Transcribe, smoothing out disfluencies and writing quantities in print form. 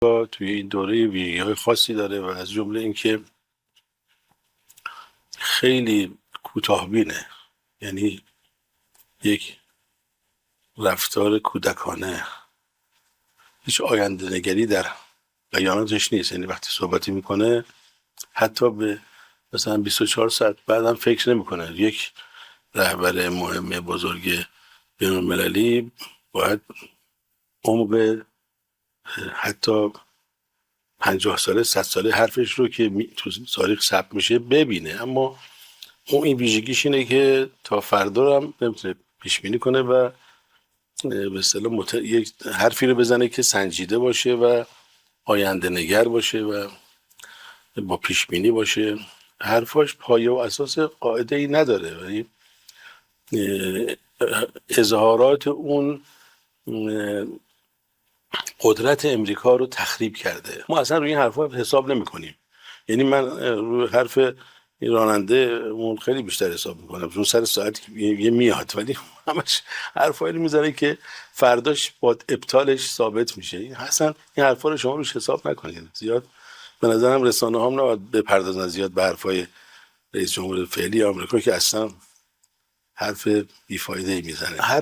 توی این دوره ویژگی‌های خاصی داره و از جمله اینکه خیلی کوتاه‌بینه، یعنی یک رفتار کودکانه، هیچ آینده نگری در بیاناتش نیست. یعنی وقتی صحبتی میکنه حتی به مثلا 24 ساعت بعدم فکر نمیکنه. یک رهبر مهم بزرگ بین‌المللی باید عمق حتی 50 ساله 100 ساله حرفش رو که تو تاریخ ثبت میشه ببینه، اما اون این ویژگیش اینه که تا فردا رو هم نمیتونه پیش بینی کنه و به اصطلاح یک حرفی رو بزنه که سنجیده باشه و آینده نگر باشه و با پیش بینی باشه. حرفاش پایه و اساس قاعده ای نداره، ولی اظهارات اون قدرت امریکا رو تخریب کرده. ما اصلا روی این حرفا حساب نمی کنیم. یعنی من روی حرف این راننده اون خیلی بیشتر حساب میکنم، چون سر ساعت یه میاد، ولی همش حرفایی رو میزنه که فرداش با ابطالش ثابت میشه. این اصلا این حرفا رو شما روش حساب نکنید. زیاد به نظرم رسانه هم نباید بپردازن زیاد به حرفای رئیس جمهور فعلی آمریکا که اصلا حرف بیفایده ای میزنه. هر